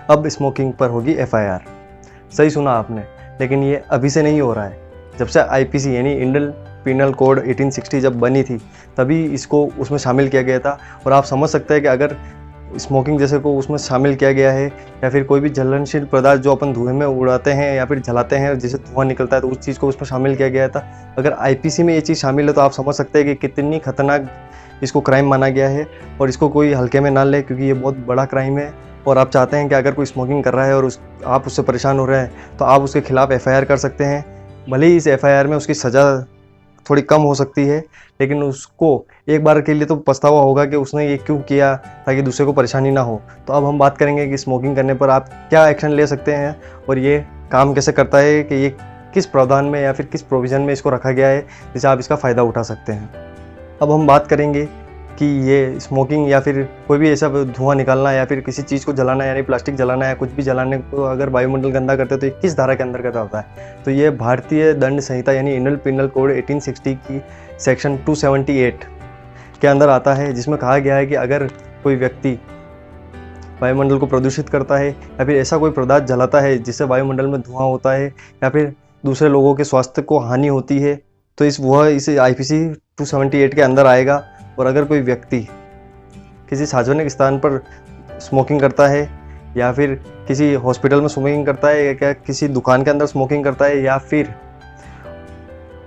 अब स्मोकिंग पर होगी FIR। सही सुना आपने, लेकिन ये अभी से नहीं हो रहा है। जब से IPC यानी इंडियन पिनल कोड 1860 जब बनी थी, तभी इसको उसमें शामिल किया गया था। और आप समझ सकते हैं कि अगर स्मोकिंग जैसे को उसमें शामिल किया गया है, या फिर कोई भी जलनशील पदार्थ जो अपन धुएं में उड़ाते हैं या फिर जलाते हैं जिससे धुआं निकलता है, तो उस चीज़ को उसमें शामिल किया गया था। अगर IPC में ये चीज़ शामिल है तो आप समझ सकते हैं कि कितनी खतरनाक इसको क्राइम माना गया है। और इसको कोई हल्के में ना ले, क्योंकि ये बहुत बड़ा क्राइम है। और आप चाहते हैं कि अगर कोई स्मोकिंग कर रहा है और आप उससे परेशान हो रहे हैं, तो आप उसके खिलाफ FIR कर सकते हैं। भले ही इस FIR में उसकी सज़ा थोड़ी कम हो सकती है, लेकिन उसको एक बार के लिए तो पछतावा होगा कि उसने ये क्यों किया, ताकि दूसरे को परेशानी ना हो। तो अब हम बात करेंगे कि स्मोकिंग करने पर आप क्या एक्शन ले सकते हैं और ये काम कैसे करता है, कि ये किस प्रावधान में या फिर किस प्रोविज़न में इसको रखा गया है जिससे आप इसका फ़ायदा उठा सकते हैं। अब हम बात करेंगे कि ये स्मोकिंग या फिर कोई भी ऐसा धुआं निकालना या फिर किसी चीज़ को जलाना, यानी प्लास्टिक जलाना या कुछ भी जलाने को अगर वायुमंडल गंदा करते हैं तो ये किस धारा के अंतर्गत आता है। तो ये भारतीय दंड संहिता यानी इंडियन पिनल कोड 1860 की सेक्शन 278 के अंदर आता है, जिसमें कहा गया है कि अगर कोई व्यक्ति वायुमंडल को प्रदूषित करता है या फिर ऐसा कोई पदार्थ जलाता है जिससे वायुमंडल में धुआं होता है या फिर दूसरे लोगों के स्वास्थ्य को हानि होती है, तो इस IPC 278 के अंदर आएगा। और अगर कोई व्यक्ति किसी सार्वजनिक स्थान पर स्मोकिंग करता है या फिर किसी हॉस्पिटल में स्मोकिंग करता है या किसी दुकान के अंदर स्मोकिंग करता है या फिर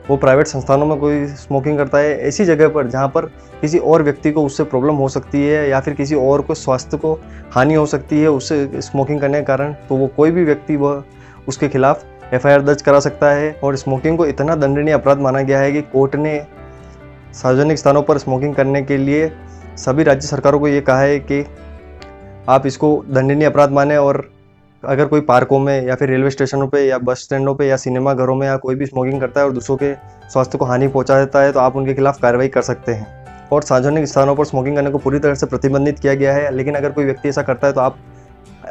वो प्राइवेट संस्थानों में कोई स्मोकिंग करता है, ऐसी जगह पर जहाँ पर किसी और व्यक्ति को उससे प्रॉब्लम हो सकती है या फिर किसी और को स्वास्थ्य को हानि हो सकती है उससे स्मोकिंग करने के कारण, तो वो कोई भी व्यक्ति वह उसके खिलाफ FIR दर्ज करा सकता है। और स्मोकिंग को इतना दंडनीय अपराध माना गया है कि कोर्ट ने सार्वजनिक स्थानों पर स्मोकिंग करने के लिए सभी राज्य सरकारों को ये कहा है कि आप इसको दंडनीय अपराध माने, और अगर कोई पार्कों में या फिर रेलवे स्टेशनों पे या बस स्टैंडों पे या सिनेमा घरों में या कोई भी स्मोकिंग करता है और दूसरों के स्वास्थ्य को हानि पहुंचा देता है, तो आप उनके खिलाफ कार्रवाई कर सकते हैं। और सार्वजनिक स्थानों पर स्मोकिंग करने को पूरी तरह से प्रतिबंधित किया गया है, लेकिन अगर कोई व्यक्ति ऐसा करता है तो आप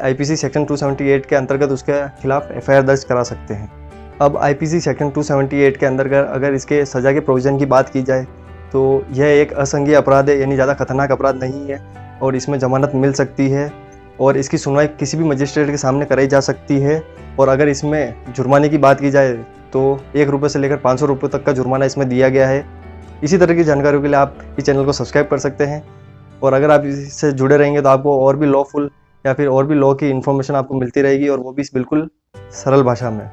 IPC सेक्शन 278 के अंतर्गत उसके खिलाफ FIR दर्ज करा सकते हैं। अब IPC सेक्शन 278 के अंतर्गत अगर इसके सज़ा के प्रोविज़न की बात की जाए तो यह एक असंज्ञेय अपराध है, यानी ज़्यादा खतरनाक अपराध नहीं है, और इसमें जमानत मिल सकती है और इसकी सुनवाई किसी भी मजिस्ट्रेट के सामने कराई जा सकती है। और अगर इसमें जुर्माने की बात की जाए तो 1 रुपये से लेकर 500 रुपये तक का जुर्माना इसमें दिया गया है। इसी तरह की जानकारियों के लिए आप इस चैनल को सब्सक्राइब कर सकते हैं, और अगर आप इससे जुड़े रहेंगे तो आपको और भी लॉफुल या फिर और भी लॉ की इन्फॉर्मेशन आपको मिलती रहेगी, और वो भी बिल्कुल सरल भाषा में।